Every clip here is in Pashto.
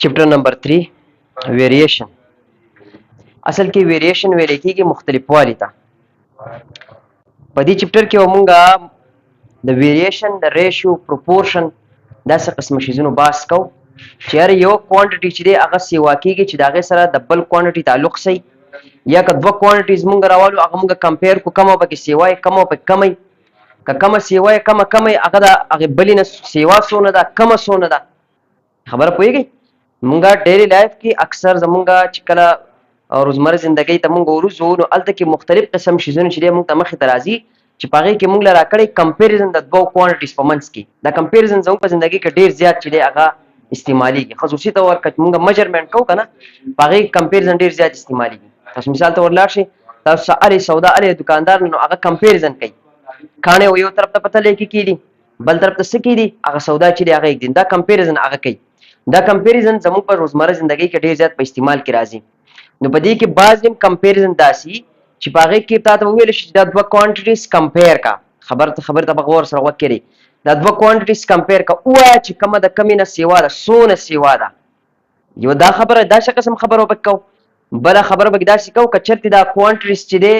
چپټر نمبر 3 ویریشن. اصل کې ویریشن ویل کېږي مختلفوالی ته. په دې چپټر کې مونږه د ویریشن د ریشیو پروپورشن داسې قسم شیزونو بحث کو چې هر یو کوانټیټي چې دی هغه سیوا کېږي چې د هغې سره د بل کوانټیټي تعلق صحیح یا که دوه کوانټیټیز مونږ راوالو هغه مونږ کمپیر کو کمه پکې سیوا یې کمه پکې کمه که کمه سیوا یې کمه کمه هغه د هغې بلې نه سیوا څونه ده کمه څونه ده خبره پوهېږئ. مونږه ډیلی لایف کې اکثر زمونږه چې کله روزمره زندګۍ ته مونږ وروځو نو هلته کې مختلف قسم شیزونه چې دی مونږ ته مخې ته راځي چې په هغې کې مونږ له راکړی کمپیریزن د دوو کوانټیټیز په منځ کې. دا کمپیریزن زموږ په زندګۍ کې ډېر زیات چې دی هغه استعمالیږي. خصوصي طور که مونږ میجرمنټ کوو که نه په هغې کې کمپیریزن ډېر زیات استعمالیږي. تاسو مثال ته ورلاړ شئ تاسو الې سودا الې دوکاندار نو هغه کمپیریزن کوي کاڼې یو طرف ته پته لیکي کېدي بل طرف ته څه کېدي هغه سودا چې دی هغه یې دا کمپیریزن هغه کوي. دا کمپیریزن زموږ په روزمره زندګۍ کې ډېر زیات په استعمال کې راځي. نو په دې کې بعض کمپیریزن داسي چې په هغې کې تا ته وویل شي چې دا دوه کوانټیټیز کمپیر کا خبر ته په غور سره غوږ کړئ. دا دوه کوانټیټیز کمپیر کا ووایه چې کومه د کمې نه سیوا ده څونه سیوا ده. یو دا خبره داسې قسم خبره به کوو. بله خبره به داسې کوو که چېرته دا کوانټیټیز چې دی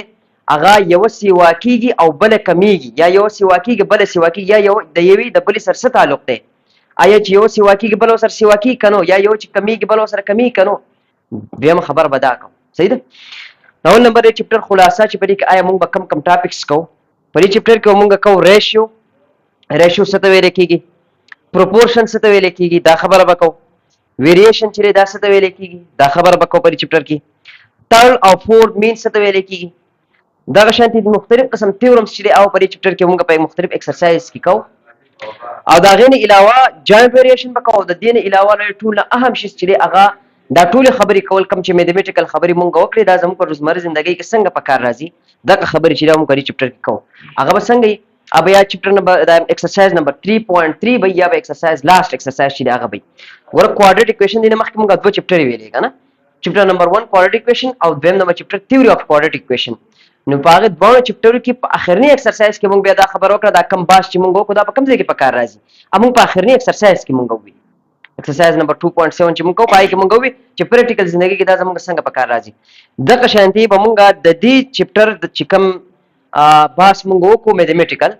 هغه یوه سیوا کېږي او بله کمیږي یا یوه سیوا کېږي بله سیوا کېږي یا یو د یوې د بلې سره څه تعلق دی آیا چې یو سیوا کېږي بل سره سیوا کېږي که نو یا یو چې کمیږي بل سره کمیږي که نو. دویمه خبره به دا کوو. صحیح ده. اول نمبر د چپټر خلاصه چې په دې کې آیا موږ به کم ټاپکس کوو. په دې چپټر کې موږ کوو ریشیو څه ته ویل کېږي پروپورشن څه ته ویل کېږي دا خبره به کوو. ویریشن چې دی دا څه ته ویل کېږي دا خبره به کوو په دې چپټر کې. ټرن او فورد مین څه ته ویل کېږي دغه شانتې مختلف قسم تیورمز چې دی او په دې چپټر کې موږ په مختلف ایکسرسایز کې کوو. او د هغې نه علاوه جاینټ ویریشن به کوو. د دې نه علاوه ټول نه اهم شی چې دی هغه دا ټولې خبرې کول کوم چې میتھمیټیکل خبرې مونږ وکړې دا زموږ په روزمره زندګۍ کې څنګه په کار راځي دغه خبرې چې دا مونږ په دې چپټر کې کوو هغه به څنګه وي. اب یا چپټر نمبر ایکسرسایز نمبر 3.3 به یا به ایکسرسایز لاست ایکسرسایز چې دی هغه به ور کوادریټ اکویشن دی نه مخکې مونږ دوه چپټر ویلې که نه. چپټر نمبر 1 کوادریټ اکویشن او دویم نمبر چپټر تھیوري اف کوادریټ اکویشن. نو په هغې دواړو چپټرو کې په اخرني ایکسرسایز کې مونږ بیا دا خبره وکړه دا کم باس چې مونږ وکړو دا په کوم ځای کې په کار راځي مونږ په اخرني ایکسرسایز کې مونږ وویل ایکسرسایز نمبر 2.7 چې مونږ کوو په هغې کې مونږ وویل چې پریکټیکل زندګۍ کې دا زموږ څنګه په کار راځي. دغه شانتې به مونږ د دې چپټر د چې کوم باس مونږ وکړو میتھمیټیکل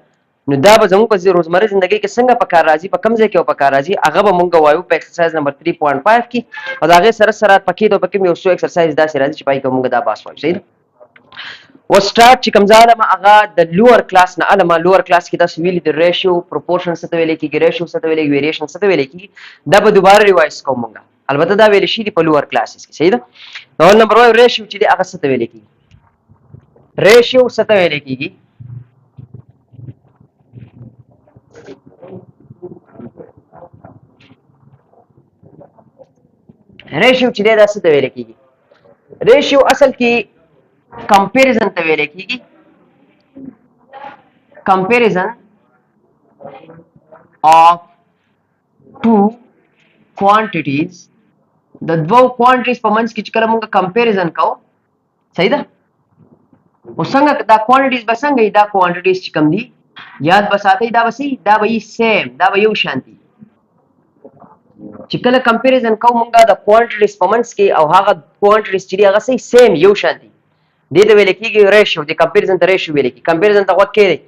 نو دا به زموږ په روزمره زندګۍ کې څنګه په کار راځي په کوم ځای کې په کار راځي هغه به مونږ وایو په ایکسرسایز نمبر 3.5 کې او د هغې سره سره پکې د پکې یو څو ایکسرسایز داسې راځي چې په هغې کې مونږ دا باس وایو. صحیح ده. و سٹارټ چې کوم ځای علمه هغه د لوور کلاس نه علمه لوور کلاس کې تاسو ویلي د ریشیو پروپورشن څه ته ویل کېږي ریشیو څه ته ویل کېږي ویریشن څه ته ویل کېږي دا به دوباره ریوایز کوو مونږ البته دا ویل شي په لوور کلاسز کې. صحیح ده. اول نمبر وایو ریشیو چې دی هغه څه ته ویل کېږي ریشیو څه ته ویل کېږي ریشیو چې دی دا څه ته ویل کېږي ریشیو اصل کې کمپیریزن ته ویل کېږي کمپیریزن of two quantities د دوو کوانټیټیز په منځ کې چې کله موږ کمپیریزن کوو. صحیح ده. او څنګه دا کوانټیټیز به څنګه وي دا کوانټیټیز چې کوم دي یاد به ساتئ دا به دا به وي سیم دا به یو شانتي چې کله کمپیریزن کوو موږ د کوانټیټیز په منځ کې او هغه کوانټیټیز چې دي هغه سیم یو شانتي دې ته ویل کېږي ریشیو د کمپیریزن ته ریشیو ویل کېږي. کمپیریزن ته غوږ کېږدئ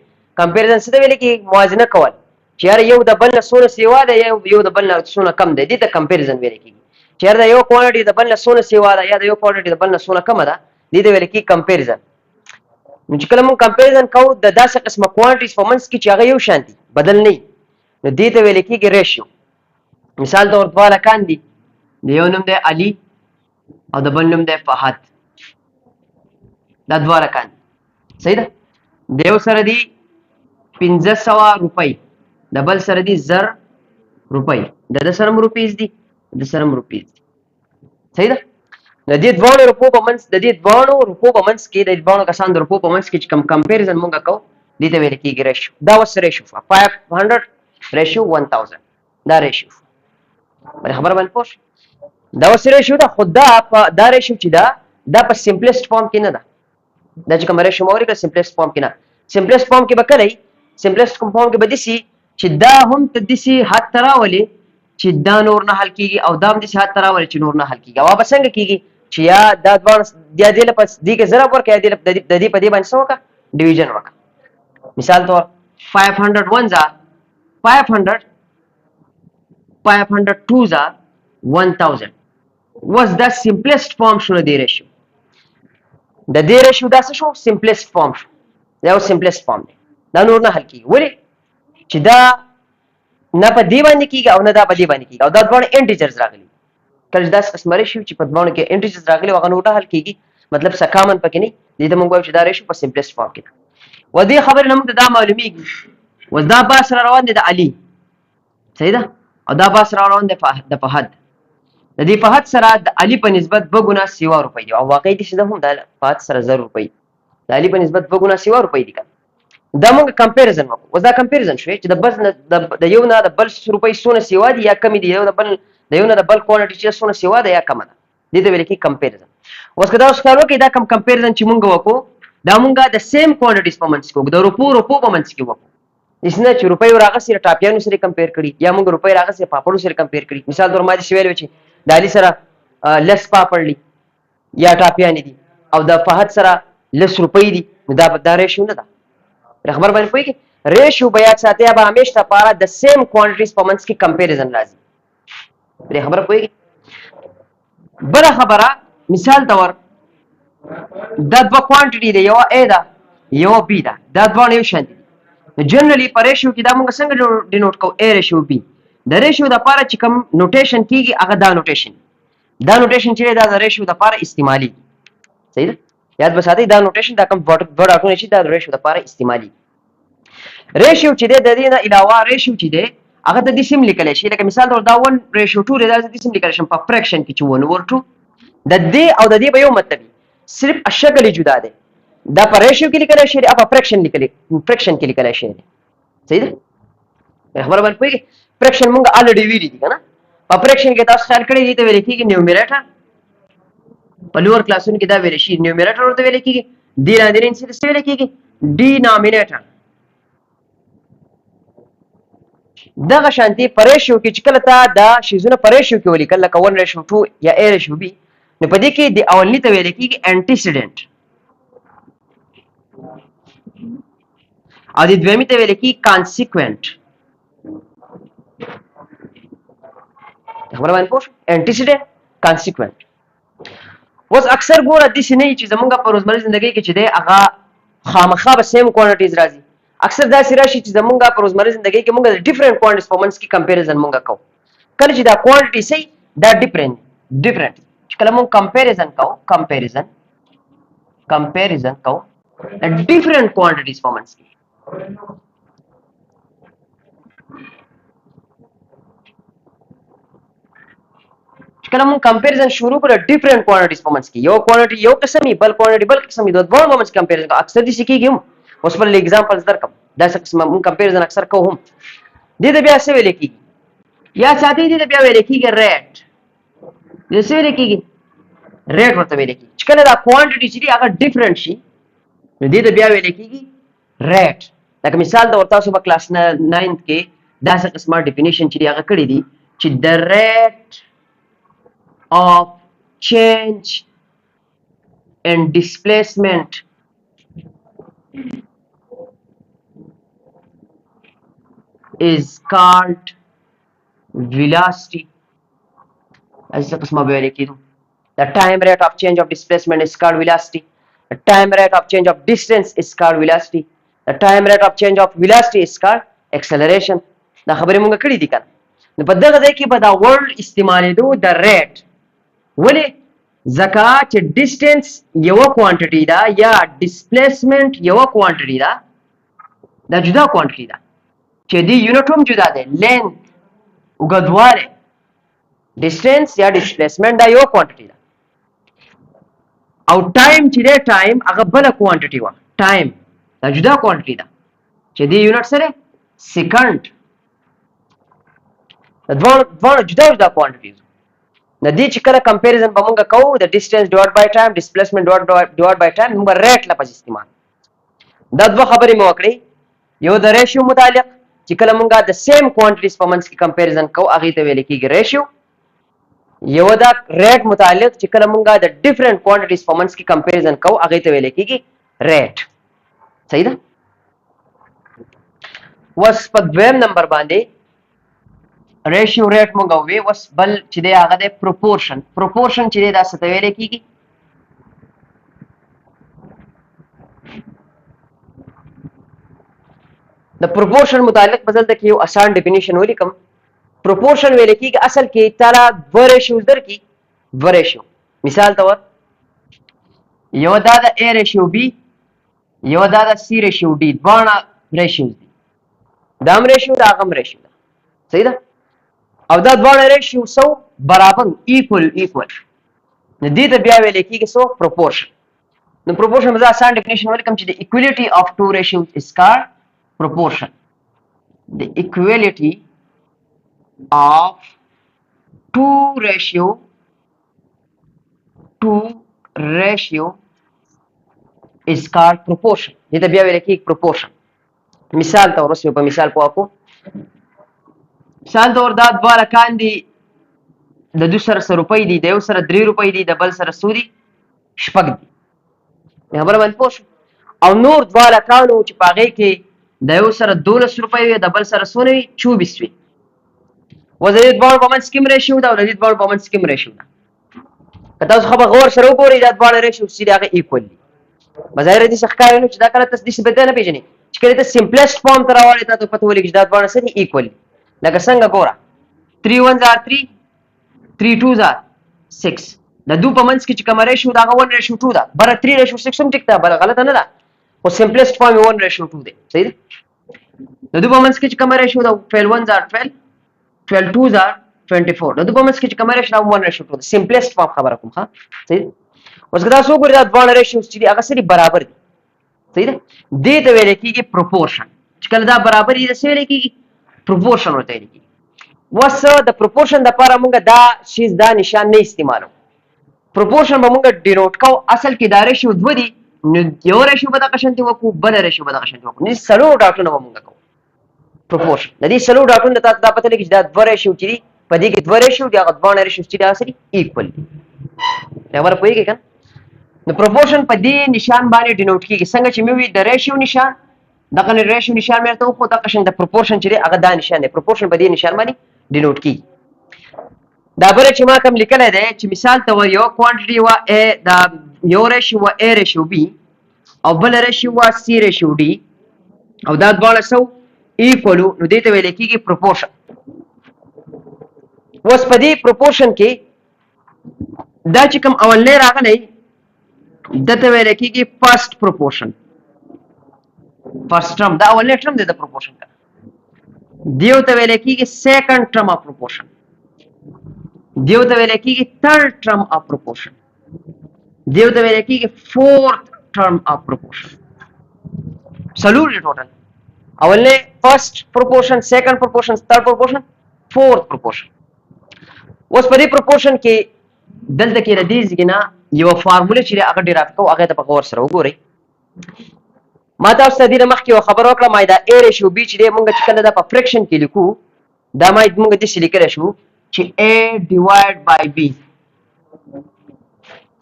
کمپیریزن څه ته ویل کېږي موازنه کول چې یاره یو د بل نه څونه سیوا ده یا یو د بل نه څونه کم دی دې ته کمپیریزن ویل کېږي. چې یاره د یو کوانټیټي د بل نه څونه سیوا ده یا د یو کوانټیټي د بل نه څونه کمه ده دې ته ویل کېږي کمپیریزن. نو چې کله موږ کمپیریزن کوو د داسې قسمه کوانټیټیز په منځ کې چې هغه یو شان دي بدل نه وي نو دې ته ویل کېږي ریشیو. مثال طور دوه هلکان دي د یو نوم دی علي او د بل نوم دی فهد دا دوه هلکان دي. صحیح ده. د یو سره دي 500 روپۍ د بل سره دي 1000 روپۍ د ده سره هم روپیز دي د سره هم روپیز دي. صحیح ده. د دې دواړو روپو په منځ کې د دې دواړو کسانو د روپو په منځ کې چې کوم کمپیریزن مونږ کوو دې ته ویل کېږي ریشیو. دا اوس ریشیو 500 ریشیو 1000 دا ریشیو خبره باندې پوه شئ دا اوس ریشیو ده خو دا ریشیو چې دا په سمپلسټ فارم کې نه ده دا چې کوم ریشیو مو ولیکله سمپلسټ فارم کې نه سمپلسټ فارم کې به کله سمپلسټ فارم کې به داسې چې دا هم ته داسې حد ته راولي چې دا نور نه حل کیږي او دا هم داسې حد ته راولي چې نور نه حل کیږي. او به څنګه کیږي چې یا دا دواړه یا دې له پس دې کې ضرب ورکړه یا د دې په دې باندې څه وکړه ډیویژن وکړه. مثال طور 501 are 500 502 are 1000 was the simplest form شو د ریشیو. د دې ریشیو دا څه شو simplest form شو. دا یو simplest form دی. دا نور نه حل کیږي. ولې چې دا نه په دې باندې کیږي او نه دا په دې باندې کیږي او دا دواړه انټیجرز راغلي. کله داس قسم ریشیو چې په دواړو کې انټیجرز راغلي هغه نور نه حل کیږي مطلب څه کامن پکې نه دي. ته موږ وایو چې دا ریشیو په simplest form کې ده. و دې خبرې نه موږ دا معلومیږي و دا باس را روان دي د علي صحیح ده او دا باس را روان دي د فهد. د دې فهد سره د علي په نسبت 2 ګنا سیوا روپۍ دي او واقعي دي چې ده هم د فهد سره 1000 روپۍ د علي په نسبت 2 ګنا سیوا روپۍ دي. دا موږ کمپیریزن وکړو. اوس دا کمپیریزن شوی چې د بل د یو نه د بل روپۍ سونه سیوا دي یا کمی دي د یو نه د بل کوانټي چې سونه سیوا ده یا کم ده. دې ته ویل کېږي کمپیریزن. اوس که دا اوس کار وکړي دا کم کمپیریزن چې موږ وکړو دا مونږه د سیم کوانټیټیز په منځ کې وکړو د روپو په منځ کې وکړو. اسنه چې روپۍ راغسي د ټاپیانو سره کمپیر کړي یا مونږ روپۍ راغسي پاپړو سره کمپیر کړي. مثال تور ما دې ویل چې د علي سره لس پاپړ دي یا ټاپیان دي او د فهد سره لس روپۍ دي دا ریشیو نه ده. خبر باندې پوهیږي ریشیو بیا ساتیا به همیشه لپاره د سیم کوانټیټیز په منځ کې کمپیریزن راځي. پرې خبره پوهیږي. بل خبره مثال تور دا دوه کوانټیټي دی یو A ده یو B ده دا دوه یو شان دي. جنرالي په ریشیو کې دا موږ څنګه ډینوټ کوو A ریشیو B. د ریشیو د لپاره چې کوم نوټیشن کیږي هغه دا نوټیشن چې دا د ریشیو د لپاره استعمالي صحیح ده. یاد بساتئ دا نوټیشن دا کوم ورډ اټونه چې دا د ریشیو د لپاره استعمالي. ریشیو چې د دې نه علاوه ریشیو چې دی هغه د دې سیم لیکل شي. لکه مثال تور دا 1:2 دا د دې سیم لیکل شي په فریکشن کې چې 1/2 د دې او د دې به یو مطلب صرف شکل جدا ده. دا په ریشیو کې لیکل شي او په فریکشن کې لیکل شي صحیح ده. خبر باندې پوهیږئ. فریکشن موږ الریډي ویلي دي کنه. په فریکشن کې تاسو خیال کړی دی ته ویل کېږي نیومریټر. په لوور کلاسونو کې دا ویل شي نیومریټر ورته ویل کېږي. دی لاندې څه ویل کېږي ډینامینیټر. دغه شانتي په ریشیو کې چې کله تا دا شیزونه په ریشیو کې ولیکل لکه 1:2 یا A:B نو په دې کې د اولنی ته ویل کېږي انټیسیډنټ او د دویمي ته ویل کېږي کانسیکوینټ. خبره باندې پوه شو انټیسیډنټ کانسیکوینټ. اوس اکثر ګوره داسې نه وي چې زمونږ په روزمري زندګۍ کې چې دی هغه خامخا به سیم کوانټیټیز راځي. اکثر داسې راشي چې زمونږ په روزمري زندګۍ کې مونږ د ډیفرنٹ کوانټیټیز په منځ کې کمپیریزن مونږ کوو. کله چې دا کوانټیټي صحیح دا ډیفرنٹ چې کله مونږ کمپیریزن کوو د ډیفرنٹ کوانټیټیز په منځ کې کله مونږ کمپیریزن شروع کړو ډیفرنٹ کوانټیټیز په منځ کې یو کوانټیټي یو قسمي بل کوانټیټي بل قسمي دوه په منځ کې کمپیریزن اکثر دي سکیږي. اوس بل एग्जांपल्स درکم دا څه قسمه مونږ کمپیریزن اکثر کوو. دې ته بیا څه ویل کېږي یا ساتي دې ته بیا ویل کېږي ریټ. دې څه ویل کېږي ریټ ورته ویل کېږي. چې کله دا کوانټیټي چې هغه ډیفرنٹ شي نو دې ته بیا ویل کېږي ریټ. لکه مثال د ورته تاسو په کلاس 9 کې دا څه قسمه ډیفینیشن چې هغه کړی دي چې د ریټ of change and displacement is called velocity. As the qisma be likhi the time rate of change of displacement is called velocity. The time rate of change of distance is called velocity. The time rate of change of velocity is called acceleration. دا خبره مونږ کړې دي کنه. نو په دغه ځای کې به دا ورډ استعمالېدو د ریټ. ولې ځکه چې ډیسټنس یو کوانټیټي ده یا ډیسپلیسمنت یو کوانټیټي ده دا جدا کوانټیټي ده چې دی یونټ هم جدا ده. لینث اوږدوالی ډیسټنس یا ډیسپلیسمنت دا یو کوانټیټي ده او ټایم چې دی ټایم هغه بله کوانټیټي وه. ټایم دا جدا کوانټیټي ده چې دی یونټ سره سیکنډ. دواړه جدا کوانټیټیز. د دې چې کله کمپیریزن به مونږ کوو د ډیسټنس ډیوایډ بای ټایم ډیسپلیسمنت ډیوایډ بای ټایم مونږ ریټ لپاره استعمال. دا دوه خبرې مو وکړې یو د ریشیو متعلق چې کله مونږه د سیم کوانټیټیز په منځ کې کمپیریزن کوو هغه ته ویل کېږي ریشیو. یو دا ریټ متعلق چې کله مونږه د ډیفرنٹ کوانټیټیز په منځ کې کمپیریزن کوو هغه ته ویل کېږي ریټ. صحیح ده. وس په دویم نمبر باندې ریشیو ریټ مونږ وی وس بل چې دی هغه د پروپورشن. پروپورشن چې دی دا څه ته ویل کېږي؟ د پروپورشن متعلق بدل د یو آسان ډیفینیشن ولیکم. پروپورشن ویل کېږي اصل کې تعالی دو ریشیوز درکې، دو ریشیو. مثال تور یو دا د A ریشیو B، یو دا د C ریشیو D، دواړه ریشیوز دي. دا هم ریشیو دا هغه هم ریشیو ده. صحیح ده. او دا دواړه ریشیو سو برابر ایکول نو دې ته بیا ویل کېږي سو پروپورشن. نو پروپورشن مزه آسان ډیفینیشن ولیکم چې د equality of two ratios is called proportion. The equality of two ratio is called proportion. دې ته بیا ویل کېږي proportion. مثال ته ورسې په مثال پوه کو. مثال تور دا دوه رکان دي، د دوی سره 100 روپۍ دي، د یو سره 3 روپۍ دي، د بل سره څو دي؟ 6 دي. خبره باندې پوه شو. او نور دوه رکانو چې په هغې کې د یو سره 12 روپۍ وي، د بل سره څونه وي؟ 24 وي. اوس د دې دواړو په منځ کې هم ریشیو ده او د دې دواړو په منځ کې هم ریشیو ده. که تاسو خبره غور سره وګورئ دا دواړه ریشیو چې دي هغه ایکول دي. بظاهره دې څه ښکاري نو چې دا کله تاسو داسې بدل نه پېژنئ چې کله ته سمپلسټ فارم ته راوړئ تا ته پته ولګي چې دا دواړه څه دي؟ ایکول دي. لکه څنګه ګوره 3 1s are 3، 3 2s are 6. د دوی په منځ کې چې کومه ریشیو ده هغه 1:2 ده. بره 3:6 هم ټیک ده، بله غلطه نه ده، خو سمپلسټ فارم یې 1:2 دی. صحیح ده. د دوی په منځ کې چې کومه ریشیو ده 12 1s are 12، 12 2s are 24. د دوی په منځ کې چې کومه ریشیو ده 1:2 ده. سمپلسټ فارم خبره کوم. ښه صحیح. اوس که تاسو وګورئ دا دواړه ریشیوز چې دي هغه څه دي؟ برابر دي. صحیح ده. دې ته ویل کېږي پروپورشن. چې کله دا برابر دي څه ویل کېږي؟ پروپورشن ورته ویل کېږي. وس د پروپورشن دپاره مونږ دا شیز دا نشان نه استعمالو. پروپورشن به مونږ ډینوټ کوو. اصل کې دا ریشیو دوه دي، نو یو ریشیو به دغه شانتې وکړو، بله ریشیو به دغه شانتې وکړو. نو څلور ډاټونه به مونږ کوو پروپورشن. د دې څلور ډاټونو ته تاسو دا پته لګي چې دا دوه ریشیو چې دي په دې کې دوه ریشیو دي، هغه دواړه ریشیوز چې دي هغه څه دي؟ ایکول دي. خبره پوهېږئ که نه؟ نو پروپورشن په دې نشان باندې ډینوټ کېږي. څنګه چې مې وویل د ریشیو نشان، دغه ریشیو نشان مې درته وښود، دغه شان د پروپورشن چې دی هغه دا نشان دی. پروپورشن په دې نشان باندې ډینوټ کېږي. دا بله چې ما کوم لیکلی دی چې مثال ته یو کوانټیټي وه A، دا یو ریشیو وه A ریشیو B، او بله ریشیو وه C ریشیو D، او دا دواړه څه ایکول وو، نو دې ته ویل کېږي پروپورشن. اوس په دې پروپورشن کې دا چې کوم اولنی راغلی دته ویل کېږي فرسټ پروپورشن. فرسټ ټرم دا اولنی ټرم دی د پروپورشن کا. دیو ته ویل کېږي سیکنډ ټرم اف پروپورشن. دیو ته ویل کېږي تھرډ ټرم اف پروپورشن. دیو ته ویل کېږي فورث ټرم اف پروپورشن. څلور دي ټوټل. اولنی فرسټ پروپورشن، سیکنډ پروپورشن، تھرډ پروپورشن، فورث پروپورشن. اوس په دې پروپورشن کې دلته کې د دې ځای نه یو فارموله چې دی هغه ډېر راته کوو، هغې ته په غور سره وګورئ. ما تاسو ته دې نه مخکې یوه خبره وکړه، ما دا A ریشیو B چې دی مونږ چې کله دا په فریکشن کې لیکو دا ما مونږ داسې لیکلی شو چې A ډیوایډ بای B.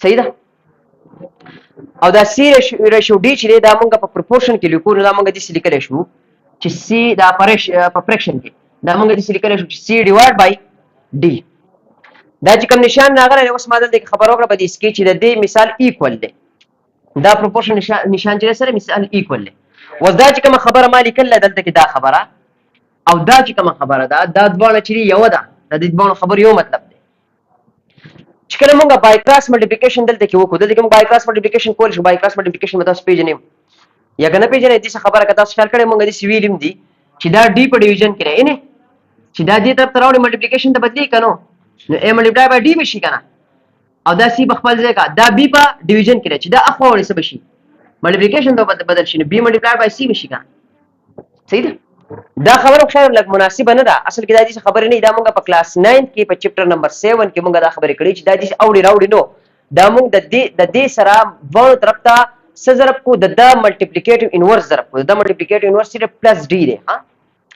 صحیح ده. او دا C ریشیو D چې دی دا مونږ په پروپورشن کې لیکو، نو دا مونږ داسې لیکلی شو چې C دا په فریکشن کې دا مونږ داسې لیکلی شو چې C ډیوایډ بای D. دا چې کوم نشان راغلی دی اوس ما دلته کې خبره وکړه په دې کې چې د دې مثال ایکول دی. دا پروپورشن نشان چې سره مثال ایکول دی. اوس دا چې کومه خبره ما لیکله دلته کې دا خبره او دا چې کومه خبره ده دا دواړه چې یو ده، د دې دواړو خبرو یو مطلب دی. چې کله مونږ بای کراس ملټیپلیکیشن دلته کې وکړو، دلته کې مونږ بای کراس ملټیپلیکیشن کولی شو. بای کراس ملټیپلیکیشن به تاسو پېژنئ یا که نه پېژنئ، داسې خبره که تاسو خیال کړی مونږ داسې ویلي هم دي چې دا ډي په ډیویژن کې دی، چې دا دې طرف ته راوړي ملټیپلیکیشن ته بدلېږي که نو A ملټیپلای بای D به شي که نه، او دا C په خپل ځای کا دا B په ډیویژن کې دی چې دا اخوا وړي څه به شي؟ ملټیپلیکیشن ته بدل شي، نو B ملټیپلای بای C به شي که نه. صحیح ده. دا خبره خو شاید لږ مناسبه نه ده. اصل کې دا داسې خبرې نه دي. دا مونږ په کلاس 9 کې په چپټر نمبر 7 کې مونږ دا خبرې کړې چې دا داسې اوړي راوړي نو دا مونږ د دې سره دواړو طرف ته څه ضرب کو؟ د ملټیپلیکیټیو انورس ضرب کو. د ملټیپلیکیټیو انورس صرف پلس D دی. ها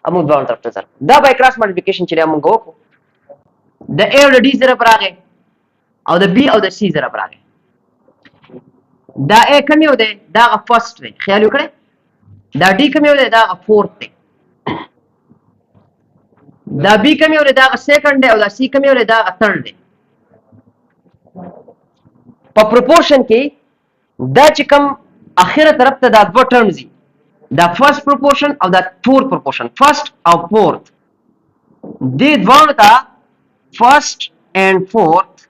موږ دوه طرف ته ضرب دا بای کراس مالټیپلیکیشن چې موږ وکړو د A او د D ضرب راغی او د B او د C ضرب راغی دا A کوم یو دی دا فرست دی خیال وکړئ دا D کوم یو دی دا فورث دی دا B کوم یو دی دا سیکنډ دی او دا C کوم یو دی دا تھرډ دی په پروپورشن کې دا چې کوم اخره طرف ته دا دوه ټرمز دي دا فرست پروپورشن او دا فورث پروپورشن فرست او فورث دې دوه ته فرست اینڈ فورث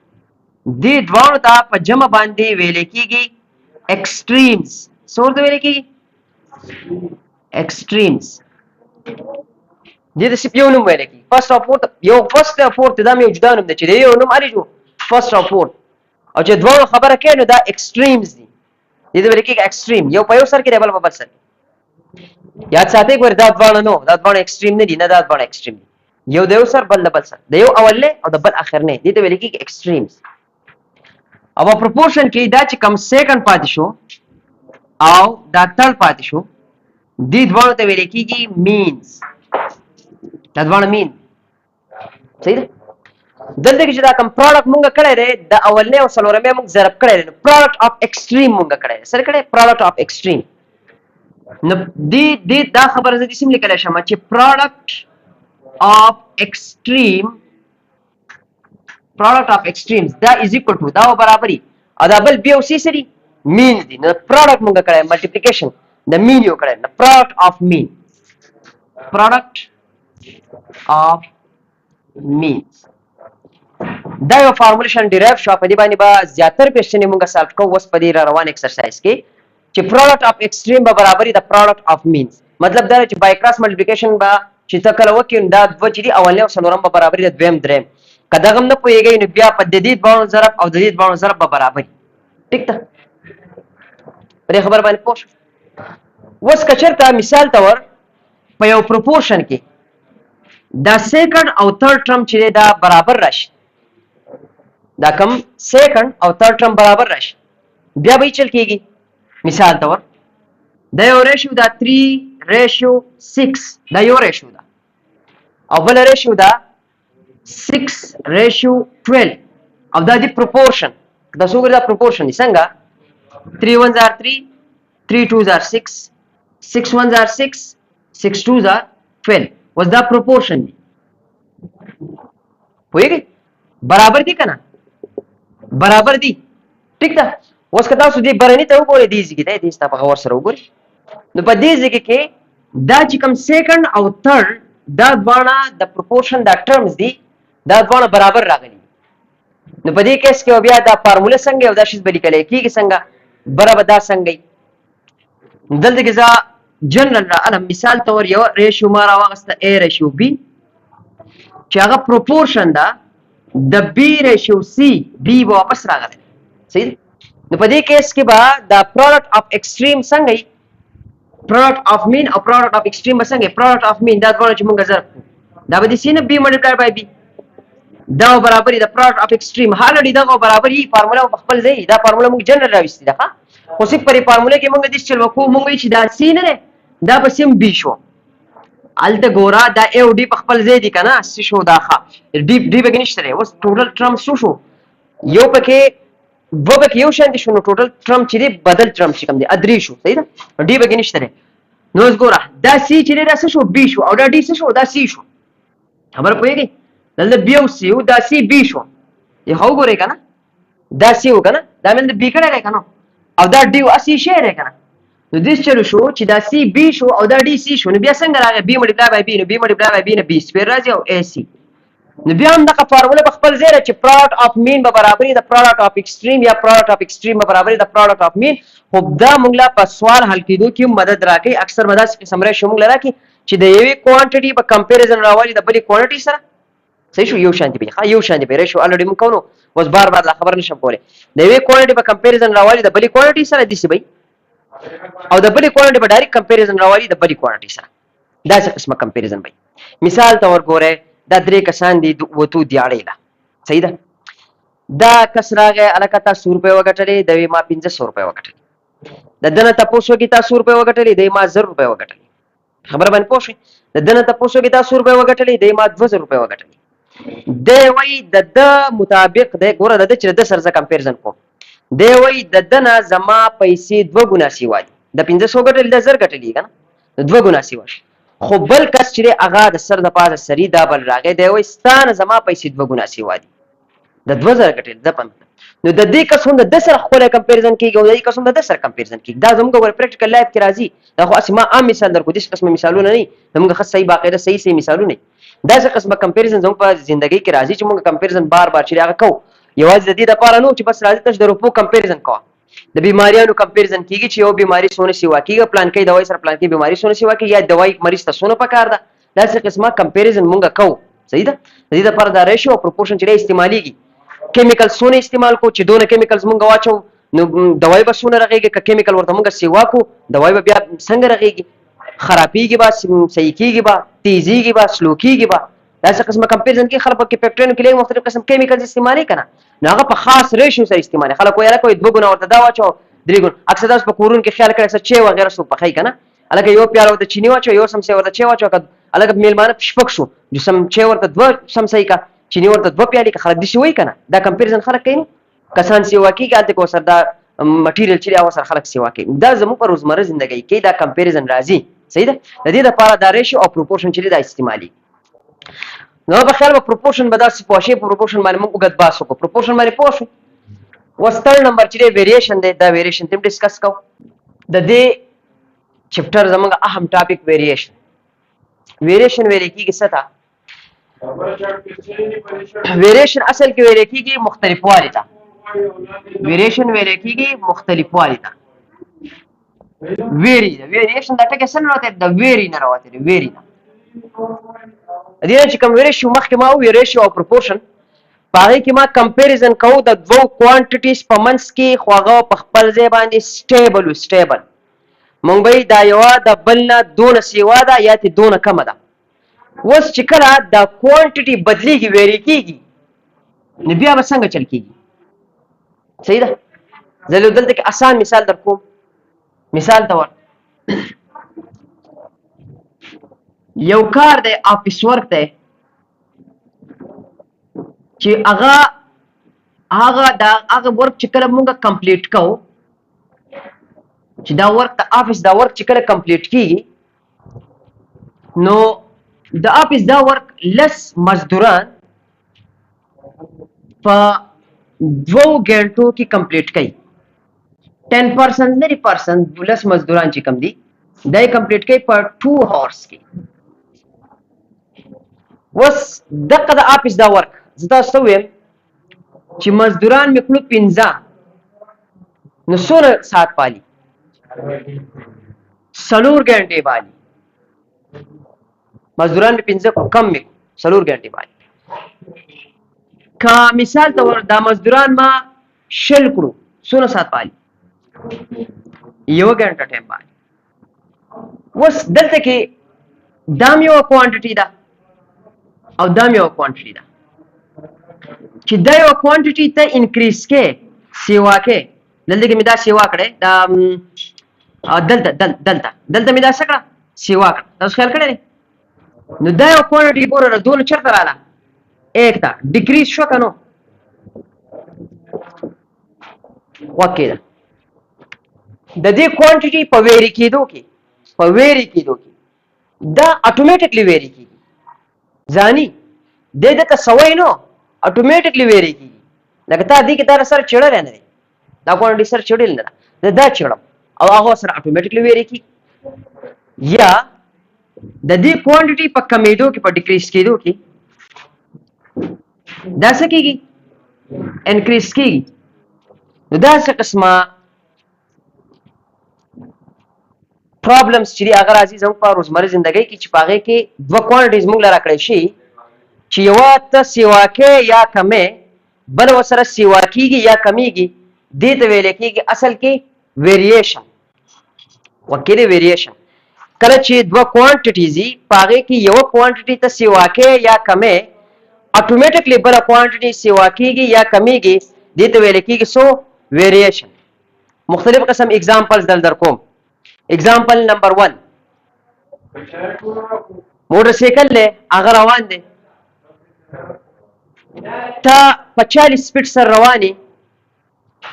دې دوه ته په جمع باندې ویل کېږي ایکسټریمز څور ته ویل کېږي ایکسټریمز دې د سپ یو نوم ویل کېږي فرست او فورث یو فرست او فورث دا یو جدا نوم دی چې یو نوم اړ جو فرست او فورث او چې دوه خبره کوي نو دا ایکسټریمز دي دې ویل کېږي ایکسټریم یو په یو سر کې بل په بل سر یاد ساتئ ګور دا دوه نو دا دوه ایکسټریم نه دي نه دا دوه ایکسټریم دي یو د یو سر بل د بل سر د یو اول نه او د بل اخر نه دې ته ویل کېږي ایکسټریمز او په پروپورشن کې دا چې کم سیکنډ پاتې شو او دا تھرډ پاتې شو دې دوه ته ویل کېږي مینز دا دوه مین صحیح ده دلته کې چې دا کم پروډکټ مونږ کړی دی د اولنې او څلورمې مونږ ضرب کړی دی نو پروډکټ اف ایکسټریم مونږ کړی دی سره کړی پروډکټ اف ایکسټریم نو دې دا خبره زه دې سم لیکلی شم چې پروډکټ اف ایکسټریمز دا از اکول ټو دا برابري او دا بل بي او سي سره مین دي نو پروډکټ مونږ کړی ملټیپلیکیشن د مین یو کړی نو پروډکټ اف مین دا یو فارمولیشن ډیرایو شو په دې باندې به زیاتره کوېسچنې مونږ سالو کوو اوس په دې را روان ایکسرسایز کې چې پروډکټ اف ایکسټریم به برابري د پروډکټ اف مینز مطلب دا چې بای کراس ملټیپلیکیشن به چې ته کله وکړې دا دوه چې دي اولنی او څلورم به برابري د دویم دریم که دغه هم نه پوهېږئ نو بیا په د دې دواړو ضرب او د دې دواړو ضرب به برابري ټیک ده په دې خبره باندې پوه شو اوس که چېرته مثال طور په یو پروپورشن کې دا سیکنډ او تھرډ ټرم چې دی دا برابر راشي دا کم سیکنډ او تھرډ ټرم برابر راشي بیا به چل کېږي مثال طور دا یو ریشیو دا 3:6 دا یو ریشیو ده او بل ریشیو دا 6:12 او دا دی پروپورشن دا څو دا پروپورشن دي څنګه 3 1s are 3 3 2s are 6 6 1s are 6 6 2s are 12 اوس دا پروپورشن دي پوهېږئ برابر دي که نه برابر دي ټیک ده اوس که تاسو دې برني ته وګورئ دې ځای کې دی دې ستا په غور سره وګورئ نو په دې ځای کې دا چې کوم سیکنډ او تھرډ دا دواړه د پروپورشن دا ټرمز دي دا دواړه برابر راغلي نو په دې کیس کې بیا دا فارموله څنګه او دا شیز به لیکلی کېږي څنګه برابر دا څنګه دلته کې زه جنرال را مثال طور یو ریشیو ما راواغسته A ریشیو B چې هغه پروپورشن ده د B ریشیو C B به واپس راغلی صحیح ده نو په دې کیس کې به دا پروډکټ اف ایکسټریم څنګه وي پروډکټ اف مین او پروډکټ اف ایکسټریم به څنګه پروډکټ اف مین دا دواړه چې مونږ ضرب کړو دا به د C نه B ملټیپلای بای B دا برابري د پروډکټ اف ایکسټریم هالډي دغه برابري فارموله په خپل ځای دا فارموله مونږ جنرال راوستي ده خو صرف پرې فارموله کې مونږ د چل وکړو مونږ چې دا C نه ده دا به سیم B شو الته ګورا دا A او D په خپل ځای دي کنه C شو دا ښه D به نشته اوس ټوټل ټرم شو یو پکې دو پکې یو شان دي شو نو ټوټل ټرم چې دی بدل ټرم چې کوم دی ادري شو صحیح ده D به نشته نو اوس ګورا دا C چې دی دا څه شو B شو او دا D څه شو دا C شو خبر پوهیږئ دلته B او C دا C B شو یې خو ګورئ کنه دا C و کنه دا مې د B کړه کنه او دا D او C شی دی کنه نو دې چلو شو چې دا C B شو او دا D C شو نو بیا څنګه راغی B ملټیپلای بای B نو B ملټیپلای بای B نه B سپیر راځي او AC نو بیا هم دغه فارموله په خپل ځای چې پروډکټ اف مین به برابري د پروډکټ اف ایکسټریم یا پروډکټ اف ایکسټریم به برابري د پروډکټ اف مین خو دا موږ لا په سوال حل کېدو کې مدد راکوي اکثر به داسې قسم ریشیو موږ له راکړي چې د یوې کوانټټي په کمپیریزن راولي د بلې کوانټټي سره صحیح شو یو شانتي به یو شانتي به ریشیو الریډي موږ کوو اوس بار بار دا خبر نشم کولی د یوې کوانټټي په کمپیریزن راولي د بلې کوانټټي سره داسې به او د بلې کوانټټي په ډایرکټ کمپیریزن راولي د بلې کوانټټي سره داسې قسمه کمپیریزن به مثال طور ګورئ دا درې کسان دي وتو دیاړې ده صحیح ده دا کس راغی الکه تا 100 روپۍ وګټلې دوی ما 1500 روپۍ وګټلې د دنه تاسو کې تا 100 روپۍ وګټلې دوی ما 1000 روپۍ وګټلې خبر باندې پوه شئ. د دنه تاسو کې تاسو روپے وګټلې د ما 2000 روپے وګټلې دی وای د مطابق د ګوره د چې د سره کمپیریزن کوم دی وای د دنه زما پیسې 2 ګنا سی وای د 1500 ګټلې د 1000 ګټلې کنه 2 ګنا سی وای خو بل کس چې هغه د سر د پاسه سری دا بل راغی دی وای ستانه زما پیسې 2 ګنا سی وای د 2000 ګټلې د 15 نو د دې کس هم د سر خپل کمپیریزن کیږي او د دې کس هم د سر کمپیریزن کیږي دا زموږ ور پریکټیکل لایف کې راځي دا خو اسما عام مثال درکو دي قسمه مثالونه نه زموږ خاص صحیح باقاعده صحیح مثالونه دا څه قسمه کمپیریزن زموږ په ژوندۍ کې راځي چې موږ کمپیریزن بار چې هغه کو یوازې د دې لپاره نو چې بس راځي تاسو د روپو کمپیریزن کوه د بیماریانو کمپیریزن کیږي چې یو بیماری سونه سی واکیږي پلان کې دوايي سره پلان کې بیماری سونه سی واکیږي یا دوايي مریض ته سونه پکار ده دا څه قسمه کمپیریزن مونږ کوو صحیح ده د دې لپاره دا ریشیو او پروپورشن چې استعماليږي کیمیکل سونه استعمال کو چې دونه کیمیکلز مونږ واچو نو دوايي به سونه رغيږي که کیمیکل ورته مونږ سی واکو دوايي به بیا څنګه رغيږي خرابيږي با صحیح کیږي با تیزیږي با سلو کیږي با دا څه قسمه کمپیریزن کې خلک په پپټین کې له مختلف قسم کیمیکلز استعمالي کنه نو هغه په خاص ریشیو سره استعمالي خلک وایي کوئی 2 ګنا ورته دا واچو 3 ګنا اکثر تاسو په کورون کې خیال کړئ چې وغیرہ سو په خی کنه الګ یو پیاله ورته چینی واچو یو سمسه ورته چي واچو الګ میلمانه شپک شو د سم چي ورته 2 سمسه کا چینی ورته 2 پیالې خلک دي شي وای کنه دا کمپیریزن خلک کوي کسان سی واکي کې کو سر دا مټیریل چې اوسر خلک سی واکي دا زمو په روزمره ژوندۍ کې دا کمپیریزن راځي صحیح ده د دې لپاره دا ریشیو او پروپورشن چې دا استعمالي نو په خیال په پروپورشن به دا سپوشي پروپورشن باندې موږ وګت باسو کو پروپورشن باندې پوښو وستل نمبر چې ویریشن دی دا ویریشن تم ډیسکس کو د دې چپټر زموږ اهم ټاپک ویریشن ویل کېږي څه ته ویریشن اصل کې ویل کېږي مختلف والی ته ویریشن ویل کېږي مختلف والی ته ویریشن دا ټکي څنګه راوته د ویری نه راوته ویری نه دې چې کوم ویریشن مخکې ما وی ریشیو او پروپورشن پاره کې ما کمپیریزن کوو د دوه کوانټیټیز په منځ کې خواغه په خپل ځای باندې سټیبل مونږ به دا یو د بل نه دونه سیوا ده یا ته دونه کم ده اوس چې کله دا کوانټیټي بدلیږي ویری کیږي نو بیا به څنګه چل کیږي صحیح ده زه دلته کې آسان مثال درکوم مثال تور یو کار دی افیس ورک دی چې هغه ورک چې کله مونږه کمپلیټ کوو چې دا ورک د افیس دا ورک چې کله کمپلیټ کیږي نو د افیس دا ورک لس مزدوران په 2 غنټو کې کمپلیټ کوي 10% نه پرسنت لس مزدوران چې کم دي دا کمپلیټ کوي په 2 هاورز کې وس دغه د افیس دا ورک زدا سویم چې مزدوران میکلو 15 نو څوره ساعت پالي 4 غنټې پالي مزدوران په 15 کم می 4 غنټې پالي کا مثال تور دا مزدوران ما شل کړو څوره ساعت پالي 1 غنټه ټایم پالي وس دلته کې دام یو کوانټیټي ده او دام یو کوانټیټي ده چې دا یو کوانټیټي ته انکریز کې سیوا کې دلته کې مې دا سیوا کړې دا دلته مې دا څه کړه سیوا کړه تاسو خیال کړئ نو دا یو کوانټیټي پورې دوه چرته رااله ایک تا ډیکریز شو کنو وکړه د دې کوانټیټي په ویری کېدو کې دا اتوماتیکلی ویری کېږي ځاني د دې ته سوي نو اتوماتیکلی ویری کېږي لکه تا دې کې دا سره چړل نه دی دا کوانټیټي سره چړل نه دا چړم او هغه سره اتوماتیکلی ویری کېږي یا د دې کوانټیټي په کمیدو کې په ډیکریز کېدو کې دا څه کېږي انکریز کېږي نو دا څه قسمه پرابلمز چې هغه راځي زموږ په روزمره ژوندۍ کې چې په هغې کې دوه کوانټیټیز موږ له راکړی شي چې یوه ته سیوا کې یا کمې بل ورسره سیوا کېږي یا کمیږي دې ته ویلی کېږي اصل کې ویریشن وکړې ویریشن کله چې دوه کوانټیټیز وي په هغې کې یوه کوانټیټي ته سیوا کې یا کمې اتوماتیکلی بله کوانټیټي سیوا کېږي یا کمیږي دې ته ویلی کېږي سو ویریشن مختلف قسم اگزامپلز دل در کوم Example number 1 موټر سایکل له هغه روان دی ته په 40 سپیډ سره رواني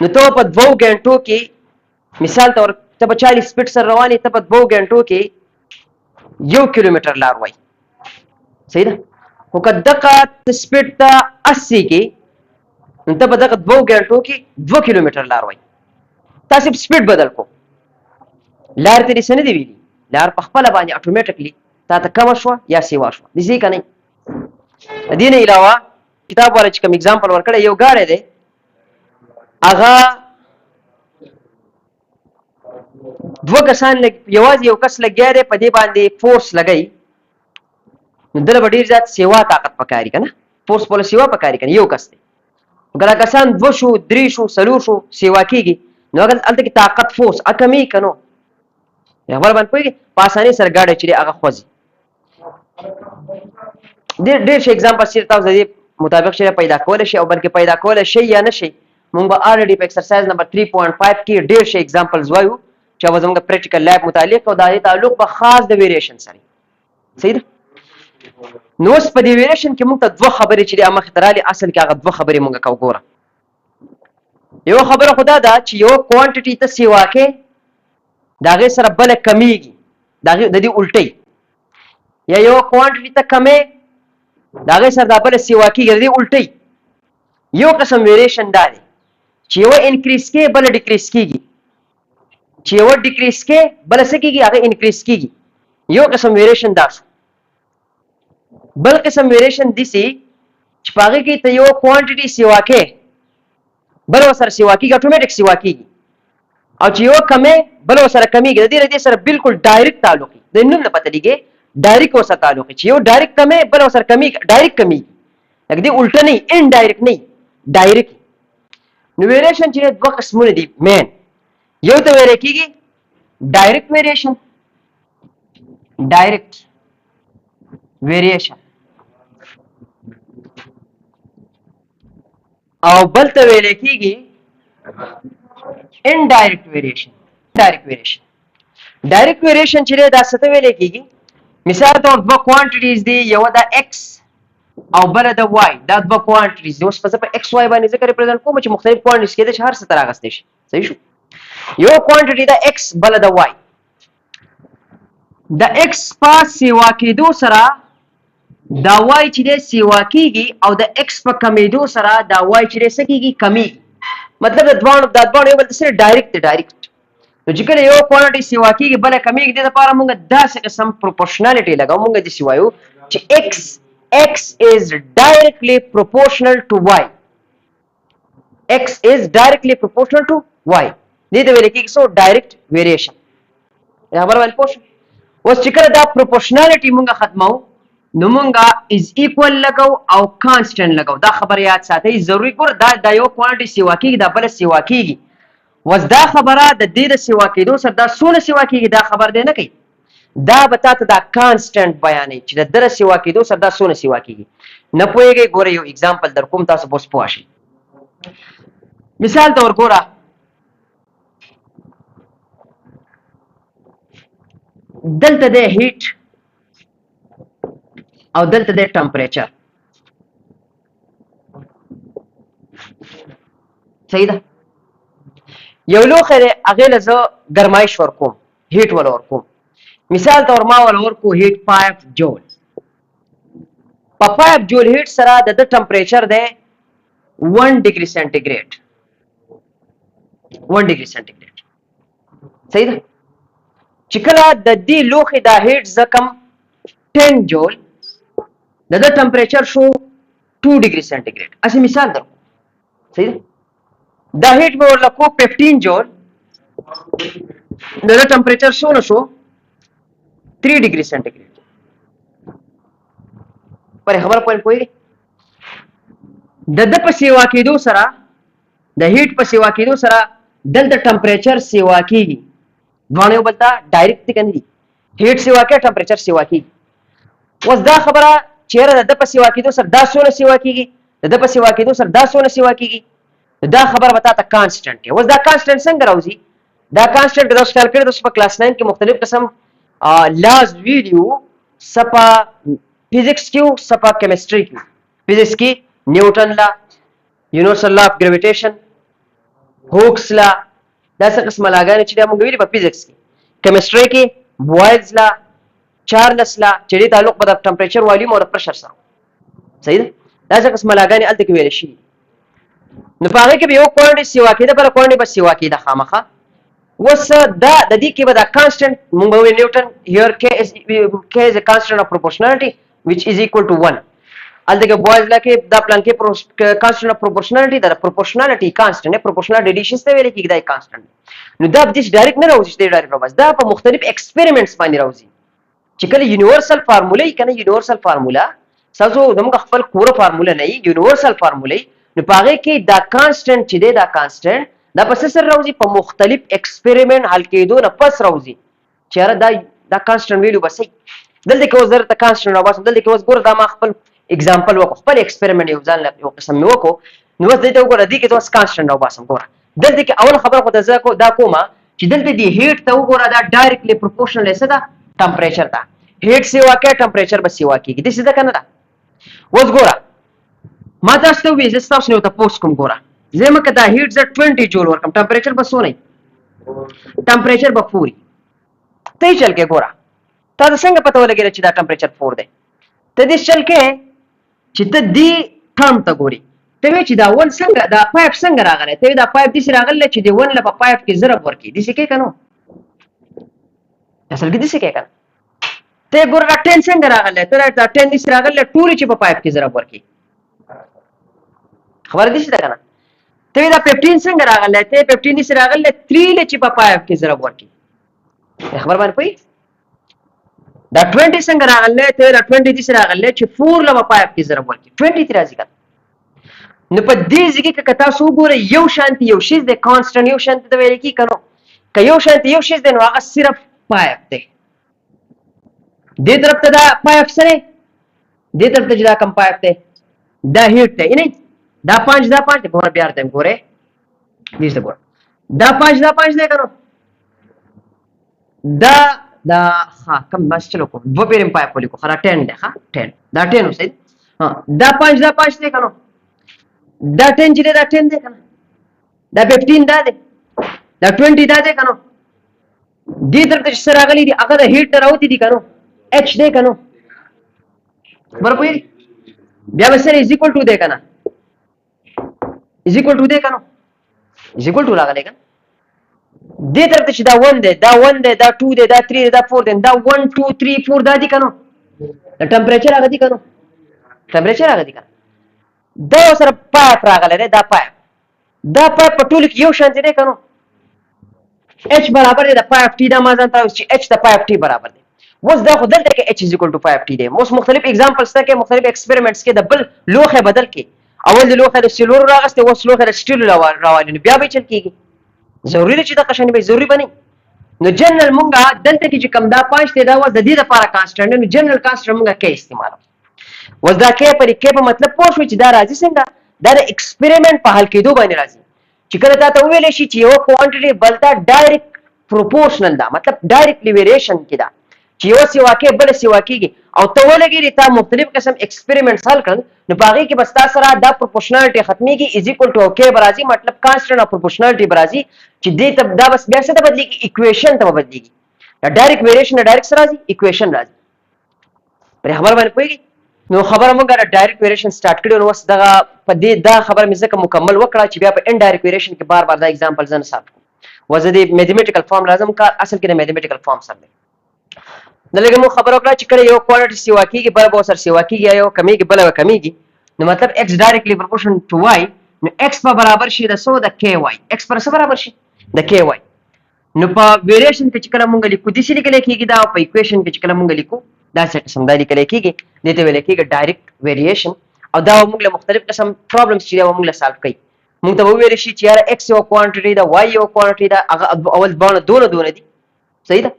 نو ته په 2 غنټو کې مثال تور ته په 40 سپیډ سره رواني ته په 2 غنټو کې 1 کیلومتر لار وای صحیح ده خو که دغه سپیډ ته 80 کې نو ته په دغه 2 غنټو کې 2 کیلومتر لار وای تاسو سپیډ بدل کو لار ته رسنه دی ویلي لار په خپل باندې اتوماتیکلی تا ته کم شو یا سیوا شو دي ځکه نه دین علاوه کتاب ولا چې کوم एग्जांपल ورکړی یو گاډی دی هغه دوه کسان یوازې یو کس لګیا دی په دې باندې فورس لګی نو دله ډیر ځات سیوا طاقت پکاري کنه فورس بوله سیوا پکاري کنه یو کس دی وګړه کسان 2 شو 3 شو 4 شو سیوا کیږي نو هغه الته کې طاقت فورس اکمی کنو خبر باندې پوهیږي په اسانۍ سره ګاډی چې هغه خوځي ډېر شي एग्जांपल چې تاسو دې مطابق شي پیدا کول شي او بلکې پیدا کول شي یا نه شي موږ به الریډي په ایکسرسایز نمبر 3.5 کې ډېر شي एग्जांपल्स وایو چې موږ پریکټیکل لاب متعلق او د تعلق په خاص د ویریشن سره صحیح ده نو اوس په دې ویریشن کې موږ ته دوه خبرې چې د مخترالي اصل کې هغه دوه خبرې موږ کو ګوره یو خبره خدا دا چې یو کوانټیټي ته سیوا کې داغه سره بل کمیږي داغه د دې الټي یا یو کوانټیټي ته کمه داغه سره د بل سیوا کېږي د دې الټي یو قسم ویریشن دا دی چې یو انکریز کې بل ډیکریز کېږي چې یو ډیکریز کې بل څه کېږي هغه انکریز کېږي یو قسم ویریشن دا بل قسم ویریشن دي سي چې پاره کې ته یو کوانټیټي سیوا کې بل وسره سیوا کېږي اتوماتیک سیوا کېږي او چې یو کمه بل وسره کمیږي د دې سره بالکل ډایرکټ تعلق دی د نوم نه پته لګي ډایرکټ وسره تعلق چې یو ډایرکټ کمه بل وسره کمیږي ډایرکټ کمیږي لکه دی الټه نه ان ډایرکټ نه ډایرکټ نو ویریشن چې دوه قسمونه دي مین یو ته ویل کېږي ډایرکټ ویریشن ډایرکټ ویریشن او بل ته ویل کېږي indirect variation direct variation direct variation چې دا څه ته ویل کېږي مثال تور دوه کوانټیټیز دي یو دا x او بل دا y دا دوه کوانټیټیز دي اوس په x y باندې ذکر ریپرزنټ کوم چې مختلف کوانټیټیز کې د هر څه تر اغستې شي صحیح شو یو کوانټیټی دا x بل دا y دا x په سیوا کېدو سره دا y چې د سیوا کېږي او د x په کمیدو سره دا y چې د سکیږي کمی مطلب د دوه یو بل سره ډایرکټ نو چې کله یو کوانټیټي سیوا کېږي بل کمیږي د لپاره موږ داسې قسم پروپورشنالټي لګاو موږ د سیوایو چې x is directly proportional to y x is directly proportional to y دې ته ویل کېږي سو ډایرکټ ویریشن خبر باندې پوه اوس چې کله دا پروپورشنالټي موږ ختمو نو مونږه از ایکوال لګاو او کانسټنټ لګاو دا خبره یاد ساتئ ضروری ګور دا یو کوانټیټي سیوا کېږي دا بل سیوا کېږي وز دا خبره د دې د سیوا کېدو سره دا څونه سیوا کېږي دا خبر دی نه کوي دا به تاسو دا کانسټنټ بیانې چې د در سیوا کېدو سره دا څونه سیوا کېږي نه پوهیږئ ګوره یو एग्जांपल در کوم تاسو بوس پوه شئ مثال تور ګوره دلته د هیټ او دلته د ټمپریچر صحیح ده یو لوخه هغه له زه ګرمایش ورکوم هیټ ول ورکوم مثال تور ما ول ورکو هیټ 5 جول په 5 جول هیټ سره د ټمپریچر ده 1 ډیګري سنټیګریډ 1 ډیګري سنټیګریډ صحیح ده چې کله د دې لوخه د هیټ زکم 10 جول د ټمپریچر شو 2 ډیګري سنټیګریډ اسی مثال درکو صحیح دا هیټ به ورلکو 15 جول د ټمپریچر شو 3 ډیګري سنټیګریډ پر خبر پوي د په سیوا کېدو سره د هیټ په سیوا کېدو سره دلته ټمپریچر سیوا کېږي دوه یو بلته ډایرکټ کنه دي هیټ سیوا کې ټمپریچر سیوا کېږي اوس دا خبره چیرې د په سیوا کېدو سره دا څونه سیوا کېږي د په سیوا کېدو سره دا څونه سیوا کېږي دا خبر وتا ته کانسټنټ اوس دا کانسټنټ څنګه راوځي دا کانسټنټ د خیال کړی د په کلاس 9 کې مختلف قسم last video सपा physics क्यों सपा chemistry क्यों physics की Newton law universal law of gravitation Hooke's law داسې قسمه لاګانې چې دا موږ ویلي په فزیکس کې کیمستري کې بوایلز لا چارلس لا چې دې تعلق به د ټمپریچر والیوم او د پرشر سره صحیح ده داسې قسمه لاګانې هلته کې ویل شي نو په هغې کې به یو کوانټي سیوا کېده بله کوانټي به سیوا کېده خامخا اوس دا د دې کې به دا کانسټنټ موږ به ویل نیوټن هیر k is a constant of proportionality which is equal to 1 هلته کې بوایز لا کې دا پلان کې کانسټنټ اف پروپورشنالټي دا پروپورشنالټي کانسټنټ دی پروپورشنال ډیډیشنز ته ویل کېږي دا کانسټنټ نو دا د ډایرکټ نه راوځي چې ډایرکټ راوځي دا په مختلف ایکسپریمنټس باندې راوځي چې کله یونیورسل فارموله یې کنه یونیورسل فارموله تاسو زموږ خپل کوره فارموله نه یي یونیورسل فارموله نو په هغې کې دا کانسټنټ چې دی دا کانسټنټ دا په څه سره راوځي په مختلف ایکسپریمنټ حل کېدو نه پس راوځي چې یاره دا کانسټنټ ویلو به صحیح دلته کې اوس درته کانسټنټ راوباسم دلته کې اوس ګوره دا ما خپل اگزامپل وکړو خپل ایکسپریمنټ یو ځان یو قسم مې وکړو نو اوس دلته وګوره دې کې اوس کانسټنټ راوباسم ګوره دلته کې اول خبره خو دا کومه چې دلته دی هیټ ته وګوره دا ډایرکټلی پروپورشنل څه ده ټمپریچر ته هیټ سیوا کوي ټمپریچر به سیوا کېږي داسې ده که نه ده اوس ګوره ما تاسو ته وویل زه تاسو نه یو تپوس کوم ګوره زه مکه دا هیټ زه 20 جول ورکړم ټمپریچر به څونه ټمپریچر به 4 ته چل کې ګوره تا ته څنګه پته ولګېده چې دا ټمپریچر 4 دی ته دې چل کې چې ته دې ټرم ته ګوري ته وایې چې دا ون څنګه دا پایپ څنګه راغلی ته دا پایپ داسې راغلی چې د ون له په پایپ کې ضرب ورکړي داسې کوي که نه اصل کې داسې کوي که نه ته ګوره دا 10 څنګه راغلی ته دا 10 داسې راغلی ټولې چې په پایپ کې ضرب ورکړي خبره داسې ده که نه ته دا 15 څنګه راغلی ته 15 داسې راغلی 3 چې په پایپ کې ضرب ورکړي خبر باندې پوهېږي دا 20 څنګه راغلی ته دا 20 داسې راغلی چې 4 له په پایپ کې ضرب ورکړي 20 ترې راځي که نو په دې ځای کې که تاسو وګورئ یو شانتي یو شیز دی کانسټنټ یو شانتي ته ویل کېږي که نو که یو شانتي یو شیز دی نو هغه صرف پایپ دی دې طرف ته دا پایپ څه دی دې طرف ته چې دا کوم پایپ دی دا هیټ دی نه دا 5 دی ګوره بیا ورته ګورئ دې ته ګوره دا 5 دی که نو دا ها کم بس چلو کوم دو پیرم پایپ ولیکو خرا 10 دی ها 10 دا 10 اوسه ها دا 5 دی که نو دا 10 چې دا 10 دی که نه دا 15 دا دی دا 20 دا دی که نو دې طرف ته چې څه راغلي دي هغه د هیټ نه راوتي دي که نو ایچ دی که نو خبره پوهېږي بیا به سره از ایکول ټو دی که نه از ایکول ټو دی که نو از ایکول ټو راغلی که دې طرف ته چې دا 1 دی دا 1 دی دا 2 دی دا 3 دی دا 4 دی دا 1 2 3 4 دا دي که نو د ټمپریچر هغه دي که نو ټمپریچر هغه دي که دا سره پایپ راغلی دی دا پایپ په ټولو کې یو شانتي دی که نو ایچ برابر دی د پایپ ټي دا ما ځان ته چې ایچ د پایپ ټي برابر دی اوس دا خو دلته کې ایچ از ایکول ټو پایپ ټي دی اوس مختلف اگزامپلز ته کې مختلف ایکسپریمنټس کې د بل لوښی بدل کې اول د لوښی د سیلور راغستی اوس لوښی د سټیلو راوالي نو بیا به چل کېږي ضروري ده چې دغه شانې به ضروري به نه نو جنرال مونږه دلته کې چې کوم دا 5 دی دا اوس د دې دپاره کانسټنټ نو جنرال کانسټنټ مونږه کې استعمالوو اوس دا کې په مطلب پوه شوې چې دا راځي څنګه دا د ایکسپریمنټ په حل کېدو باندې راځي چې کله تا ته وویلی شي چې یو کوانټټي بل ته ډایرکټ پروپورشنل ده مطلب ډایرکټلی ویریشن کې ده چې یو سیوا کې بله سیوا کېږي او ته ولګېږي تا مختلف قسم ایکسپریمنټس حل کړل نو په هغې کې به ستا سره دا پروپورشنالټي ختمېږي از ایکول ټو اوکې به راځي مطلب کانسټنټ اف پروپورشنالټي به راځي چې دې ته دا بس بیا څه ته بدلېږي ایکویشن ته به بدلېږي دا ډایرکټ ویریشن نه ډایرکټ څه راځي ایکویشن راځي پرې خبره باندې پوهېږي نو خبره مونږ د ډایرکټ ویریشن سٹارټ کړو نو اوس دغه په دې دا خبره مې ځکه مکمل وکړه چې بیا په انډایرکټ ویریشن کې بار دا اگزامپل زه نه سالو کوم وزه د میتھمیټیکل فارم لازم کار اصل کې د میتھمیټیکل فارم سره دی نو لږه مو خبره وکړه چې کله یو کوانټټي سیوا کېږي بله به ورسره سیوا کېږي یا یو کمیږي بله به کمیږي نو مطلب ایکس ډایرکټلی پروپورشن ټو واي نو ایکس په برابر شي د څو د کې واي ایکس پر څه برابر شي د کې واي نو په ویریشن کې چې کله مونږ لیکو داسې لیکلی کېږي دا او په ایکویشن کې چې کله مونږ لیکو داسې قسم دا لیکلی کېږي دې ته ویلی کېږي ډایرکټ ویریشن او دا موږ له مختلف قسم پرابلمس چې دا موږ له سالو کوي موږ ته به وویلی شي چې یاره ایکس یو کوانټټي ده واي یو کوانټټي ده هغه اول دواړه دونه دي صحیح ده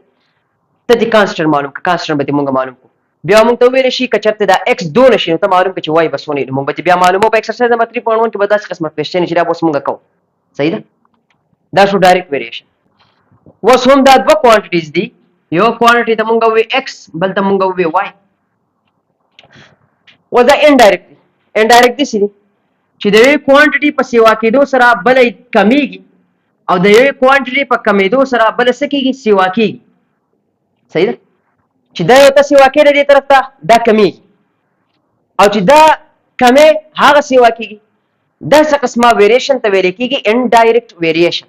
ته دې کانسټنټ معلوم کړه کانسټنټ به دې موږ معلوم کړو بیا موږ ته وویلی شي که چېرته دا ایکس دونه شي نو ته معلوم کړه چې واي به څونه نو موږ به دې بیا معلومو په ایکسرسایز نمبر 3.1 کې به داسې قسمه کوېسچن چې دا به اوس موږ کوو صحیح ده دا شو ډایرکټ ویریشن اوس هم دا دوه کوانټټیز دي یو کوانټي ته مونږ وی x بل ته مونږ وی y ودا انډایرکټ انډایرکټ دي سړي چې د یوې کوانټټي په سیوا کېدو سره بل کمیږي او د یوې کوانټټي په کمیدو سره بل څه کېږي سیوا کېږي صحیح ده چې دا یو ته سیوا کېږي دې طرف ته دا کمیږي او چې دا کمې هغه سیوا کېږي دا څه قسمه ویریشن ته ویل کېږي انډایرکټ ویریشن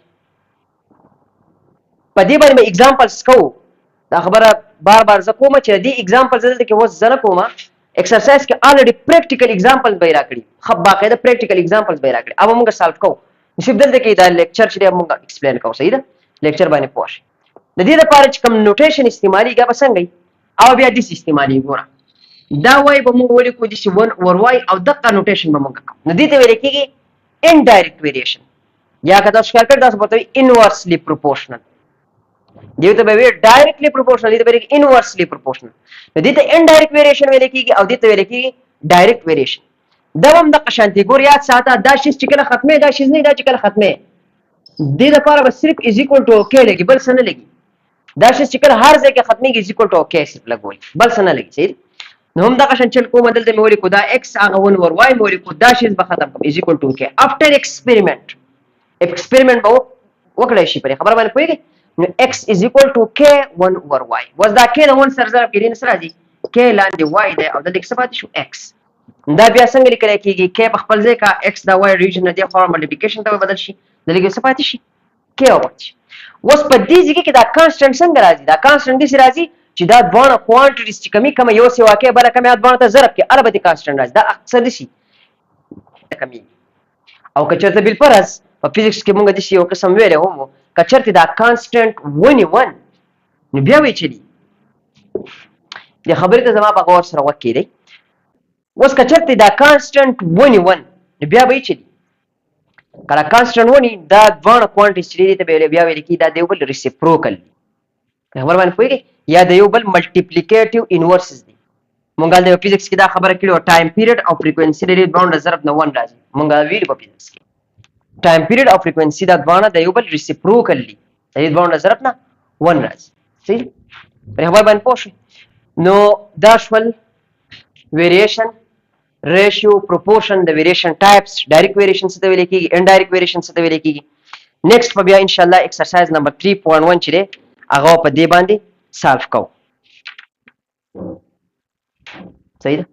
په دې باندې اگزامپلز کوو دا خبره بار بار زه کوم چې دې اگزامپلز دلته کې اوس زه نه کوم exercise के already practical examples به راکړي خو باقاعده practical examples به راکړي अब موږ سالو کوو نشي دلته کې دا لیکچر چې موږ ایکسپلین کوو صحیح ده لیکچر باندې پوښ د دې لپاره چې کوم نوټیشن استعمالي غا بسنګي او بیا د استعمالي ګوره دا وای به موږ ولې کو دي چې 1 اور وای او دغه نوټیشن به موږ کوو نو دې ته ویل کېږي انډایرکټ ویریشن یا کدا ښکار کړه تاسو پته انورسلی پروپورشنل دې ته به ډایرکټلی پروپورشنل دې به انورسلی پروپورشنل دې ته انډایرکټ ویریشن ویل کېږي او دې ته ویل کېږي ډایرکټ ویریشن دا هم د قشانتي ګور یاد ساته دا شی چې کله ختمه دا شی نه دا چې کله ختمه دې لپاره به صرف از ایکوال ټو اوکې لګي بل څه نه لګي دا شی چې کله هر ځای کې ختميږي از ایکوال ټو اوکې صرف لګول بل څه نه لګي صحیح نو هم دا قشان چل کوم دلته مې ولي کو دا x هغه 1 اور y مولي کو دا شی به ختم کوم از ایکوال ټو اوکې افټر ایکسپریمنت به وکړای شي په خبره باندې پوهیږي x is equal to k 1 over y was دا k د 1 سره ضرب کړي نه سره دي k لاندې y دی او د دې څه پاتې شو x دا بیا څنګه لیکل کېږي k په خپل ځای کا x دا y ریجن دی خو ملټیپلیکیشن ته بدل شي د لګي څه پاتې شي k او پاتې شي اوس په دې ځکه کې دا کانسټنټ څنګه راځي دا کانسټنټ دې راځي چې دا دوه کوانټیټیز چې کمی کم یو سی واقع بل کم یاد باندې ضرب کې البته کانسټنټ راځي دا اکثر دي شي کمی او کچته بل فرض په فزیکس کې مونږ د یو قسم ویل هم کچرته دا کانسټنټ ونی ون نو بیا وی چلی د خبرې ته زما په غور سره وکړئ اوس کچرته دا کانسټنټ ونی ون نو بیا وی چلی کله کانسټنټ ونی دا دوه کوانټیټی چې ته بیا ویل کی دا د یو بل ریسیپروکل خبر باندې پوهیږئ یا د یو بل ملټیپلیکیټیو انورسز دي مونږ د فزیکس کې دا خبره کړو ټایم پیریډ او فریکوئنسي لري باوند ضرب نه 1 راځي مونږ ویل په فزیکس کې ټایم پیریډ او فریکوئنسي دا دوه د یو بل ریسیپروکل دي د دې باوند ضرب نه 1 راځي صحیح په خبر باندې پوه نو دا شول ویریشن ریشیو پروپورشن د ویریشن ټایپس ډایرکټ ویریشن څه ته ویل کېږي انډایرکټ ویریشن څه ته ویل کېږي نیکسټ په بیا ان شاء الله ایکسرسایز نمبر 3.1 چې هغه په دې باندې سالو کوو صحیح ده